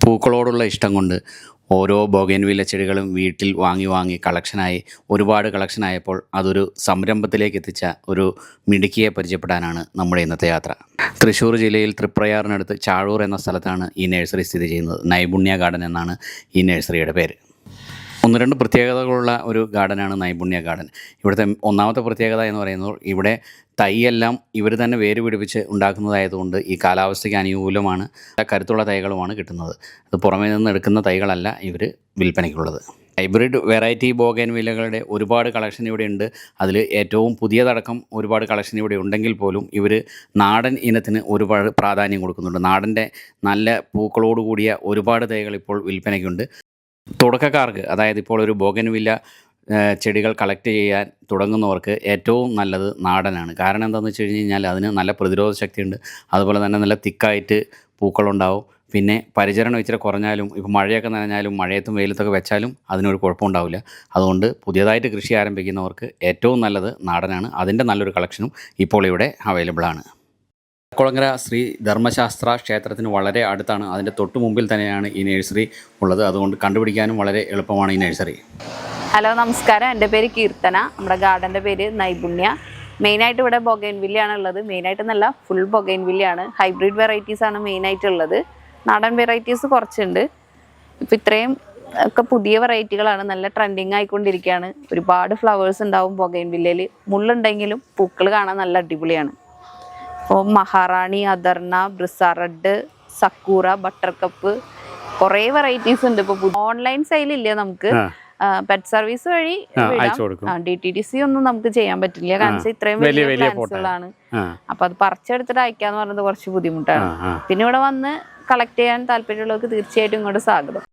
പൂക്കളോടുള്ള ഇഷ്ടം കൊണ്ട് ഓരോ ബൊഗെൻവില്ല ചെടികളും വീട്ടിൽ വാങ്ങി കളക്ഷനായി ഒരുപാട് കളക്ഷനായപ്പോൾ അതൊരു സംരംഭത്തിലേക്ക് എത്തിച്ച ഒരു മിടുക്കിയെ പരിചയപ്പെടാനാണ് നമ്മുടെ ഇന്നത്തെ യാത്ര. തൃശ്ശൂർ ജില്ലയിൽ തൃപ്രയാറിനടുത്ത് ചാഴൂർ എന്ന സ്ഥലത്താണ് ഈ നഴ്സറി സ്ഥിതി ചെയ്യുന്നത്. നൈപുണ്യ ഗാർഡൻ എന്നാണ് ഈ നഴ്സറിയുടെ പേര്. ഒന്ന് രണ്ട് പ്രത്യേകതകളുള്ള ഒരു ഗാർഡനാണ് നൈപുണ്യ ഗാർഡൻ. ഇവിടുത്തെ ഒന്നാമത്തെ പ്രത്യേകത എന്ന് പറയുന്നത് ഇവിടെ തൈയെല്ലാം ഇവർ തന്നെ വേര് പിടിപ്പിച്ച് ഉണ്ടാക്കുന്നതായതുകൊണ്ട് ഈ കാലാവസ്ഥയ്ക്ക് അനുകൂലമാണ്, കരുത്തുള്ള തൈകളുമാണ് കിട്ടുന്നത്. അത് പുറമേ നിന്ന് എടുക്കുന്ന തൈകളല്ല ഇവർ വിൽപ്പനയ്ക്കുള്ളത്. ഹൈബ്രിഡ് വെറൈറ്റി ബോഗൻവില്ലകളുടെ ഒരുപാട് കളക്ഷൻ ഇവിടെ ഉണ്ട്. അതിൽ ഏറ്റവും പുതിയതടക്കം ഒരുപാട് കളക്ഷൻ ഇവിടെ ഉണ്ടെങ്കിൽ പോലും ഇവർ നാടൻ ഇനത്തിന് ഒരുപാട് പ്രാധാന്യം കൊടുക്കുന്നുണ്ട്. നാടൻ്റെ നല്ല പൂക്കളോടുകൂടിയ ഒരുപാട് തൈകൾ ഇപ്പോൾ വിൽപ്പനയ്ക്കുണ്ട്. തുടക്കക്കാർക്ക്, അതായത് ഇപ്പോൾ ഒരു ബോഗൻവില്ല ചെടികൾ കളക്ട് ചെയ്യാൻ തുടങ്ങുന്നവർക്ക് ഏറ്റവും നല്ലത് നാടനാണ്. കാരണം എന്താണെന്ന് വെച്ച് കഴിഞ്ഞാൽ അതിന് നല്ല പ്രതിരോധ ശക്തിയുണ്ട്. അതുപോലെ തന്നെ നല്ല തിക്കായിട്ട് പൂക്കളുണ്ടാവും. പിന്നെ പരിചരണം ഇച്ചിരി കുറഞ്ഞാലും, ഇപ്പോൾ മഴയൊക്കെ നനഞ്ഞാലും മഴയത്തും വെയിലത്തൊക്കെ വെച്ചാലും അതിനൊരു കുഴപ്പമുണ്ടാവില്ല. അതുകൊണ്ട് പുതിയതായിട്ട് കൃഷി ആരംഭിക്കുന്നവർക്ക് ഏറ്റവും നല്ലത് നാടനാണ്. അതിൻ്റെ നല്ലൊരു കളക്ഷനും ഇപ്പോൾ ഇവിടെ അവൈലബിൾ ആണ്. കുളങ്ങര ശ്രീ ധർമ്മശാസ്ത്ര ക്ഷേത്രത്തിന് വളരെ അടുത്താണ്. അതിൻ്റെ തൊട്ട് മുമ്പിൽ തന്നെയാണ് ഈ നഴ്സറി ഉള്ളത്. അതുകൊണ്ട് കണ്ടുപിടിക്കാനും വളരെ എളുപ്പമാണ് ഈ നഴ്സറി. ഹലോ, നമസ്കാരം. എൻ്റെ പേര് കീർത്തന. നമ്മുടെ ഗാർഡൻ്റെ പേര് നൈപുണ്യ. മെയിനായിട്ട് ഇവിടെ ബൊഗൈൻവില്ലയാണ് ഉള്ളത്. മെയിനായിട്ട് നല്ല ഫുൾ ബൊഗൈൻവില്ലയാണ്. ഹൈബ്രിഡ് വെറൈറ്റീസാണ് മെയിനായിട്ടുള്ളത്. നാടൻ വെറൈറ്റീസ് കുറച്ചുണ്ട്. ഇപ്പം ഇത്രയും ഒക്കെ പുതിയ വെറൈറ്റികളാണ്, നല്ല ട്രെൻഡിങ് ആയിക്കൊണ്ടിരിക്കുകയാണ്. ഒരുപാട് ഫ്ലവേഴ്സ് ഉണ്ടാവും ബൊഗൈൻവില്ലയിൽ. മുള്ളുണ്ടെങ്കിലും പൂക്കൾ കാണാൻ നല്ല അടിപൊളിയാണ്. അപ്പോൾ മഹാറാണി, അദർണ, ബ്രിസ റെഡ്, സക്കൂറ, ബട്ടർ കപ്പ്, കുറേ വെറൈറ്റീസ് ഉണ്ട്. ഇപ്പോൾ ഓൺലൈൻ സെയിലില്ല, നമുക്ക് പെറ്റ് സർവീസ് വഴി DTDC ഒന്നും നമുക്ക് ചെയ്യാൻ പറ്റില്ല. കാരണം ഇത്രയും വലിയ പ്ലാന്റ്സുകളാണ്. അപ്പൊ അത് പറിച്ചെടുത്തിട്ട് അയക്കാന്ന് പറയുന്നത് കുറച്ച് ബുദ്ധിമുട്ടാണ്. പിന്നെ ഇവിടെ വന്ന് കളക്ട് ചെയ്യാൻ താല്പര്യമുള്ളവർക്ക് തീർച്ചയായിട്ടും ഇങ്ങോട്ട് സ്വാഗതം.